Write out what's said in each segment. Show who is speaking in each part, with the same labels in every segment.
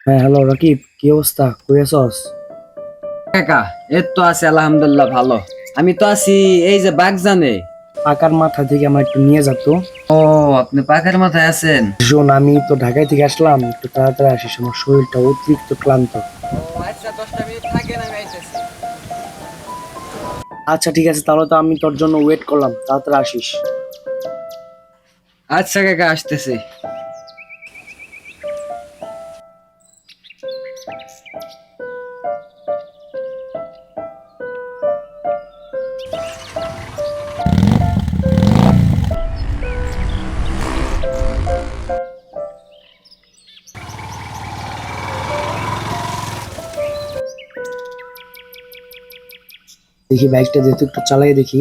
Speaker 1: হ্যাঁ, হ্যালো রাকিব, কি অবস্থা? কই আছস?
Speaker 2: কাকা এই তো আছে আলহামদুলিল্লাহ ভালো। আমি তো আছি এই যে বাগজানে।
Speaker 1: পাকার মাথা থেকে আমার একটু নিয়ে যেত।
Speaker 2: ও, আপনি পাকের মাথায় আছেন?
Speaker 1: শোন, আমি তো ঢাকায় থেকে আসলাম, একটু তাড়াতাড়ি আসিস, আমার শরীরটা অতিরিক্ত ক্লান্ত।
Speaker 2: ও আচ্ছা, 10টা মিনিট থাকেন, আমি আইতেছি।
Speaker 1: আচ্ছা ঠিক আছে, তাহলে তো আমি তোর জন্য ওয়েট করলাম, তাড়াতাড়ি আসিস।
Speaker 2: আচ্ছা কাকা, আসতেছি।
Speaker 1: দেখি বাইকটা যেহেতু একটু চালাই দেখি।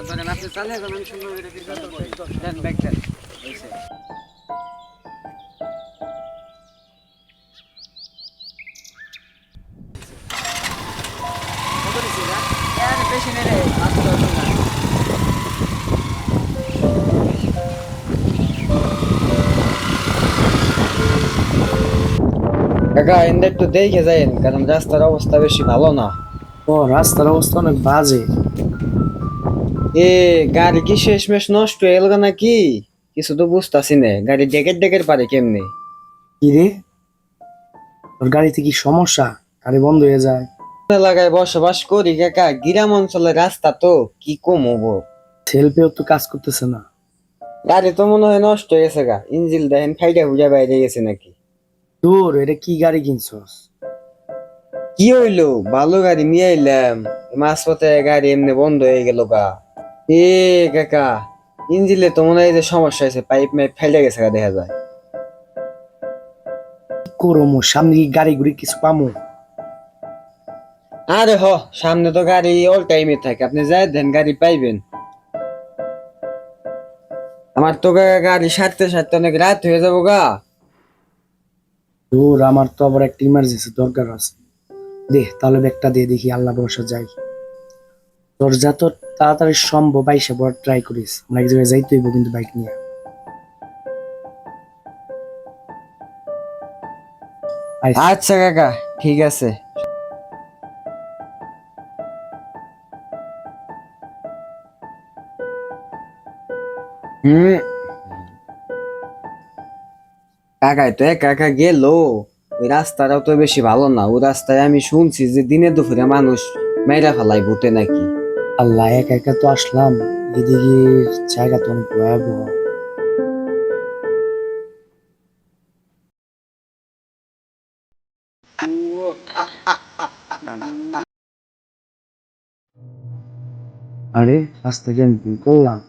Speaker 2: ধরেন আপনি চালিয়ে যান, আমি সুন্দর করে দেন ব্যাগটা। বেশি নেই রে, মাত্র 10 টাকা। কাকা এনদের একটু দেখে যাইন, কারণ রাস্তার অবস্থা বেশি ভালো না।
Speaker 1: ও, রাস্তার অবস্থা অনেক বাজে।
Speaker 2: এ গাড়ি কি শেষমেশ নষ্ট হয়ে গেল নাকি? কিছু তো বুঝতাছি না, গাড়ি ডেকের ডেকের পারে কেমনে?
Speaker 1: কি রে, তোর গাড়িতে কি সমস্যা? গাড়ি বন্ধ হয়ে যায়?
Speaker 2: এলাকায় বসবাস করি কাকা, গ্রাম অঞ্চলের রাস্তা তো কি কম হবো।
Speaker 1: সেলফেও তো কাজ করতেছে না।
Speaker 2: গাড়ি তো মনে হয় নষ্ট হয়ে গেছে গা, ইঞ্জিল দেখেন ফাইটা ফুজা বাইরে গেছে নাকি।
Speaker 1: তোর এটা কি গাড়ি কিনছস?
Speaker 2: কি হইলো, ভালো গাড়ি নিয়ে আইলাম, মাঝপথে গাড়ি এমনি বন্ধ হয়ে গেল গা। এ কাকা, ইঞ্জিলে তো মনে হয় যে সমস্যা হয়েছে, পাইপ মাইপ ফেলে গেছে গা দেখা যায়।
Speaker 1: কি করবো, সামনে কি গাড়ি ঘুড়ি কিছু পামো?
Speaker 2: আরে সামনে তো গাড়ি অল টাইমে থাকে, আপনি যাই দেন গাড়ি পাইবেন। আমার তো গাড়ি সারতে সারতে অনেক রাত হয়ে যাবো গা।
Speaker 1: তোর আমার তো আবার একটা ইমার্জেন্সি দরকার আছে। দে তাহলে ব্যাগটা দিয়ে দেখি, আল্লাহ ভরসা যাই। তোর যত তাড়াতাড়ি সম্ভব আইসা বড় ট্রাই করিস, আমার এক জায়গায় যাইতে হইব কিন্তু বাইক নিয়ে। আইস।
Speaker 2: আচ্ছা কাকা, ঠিক আছে। হুম। কাকাই তো একা একা গেল, ওই রাস্তাটাও তো বেশি ভালো না, ওই রাস্তায় আমি শুনছি যে দিনে দুপুরে মানুষ মেরা ফেলাই ভূতে নাকি।
Speaker 1: আল্লাহ, একা একা তো আসলাম, এদিকে জায়গা তো অনেক ভয়াবহ। আরে রাস্তা কেন কি করলাম?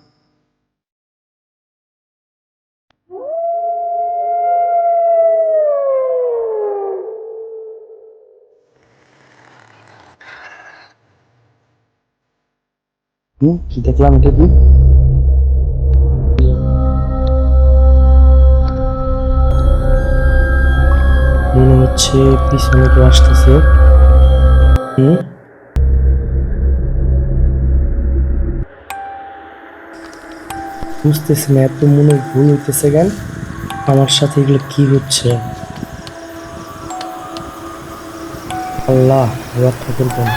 Speaker 1: কি দেখলাম এটা কি? মনে হচ্ছে পিছনে কেউ আসতেছে। হুম, বুঝতেছি না, এত মনে ভুল হইতেছে কেন? আমার সাথে এগুলো কি হচ্ছে? আল্লাহ রক্ষা করবেন।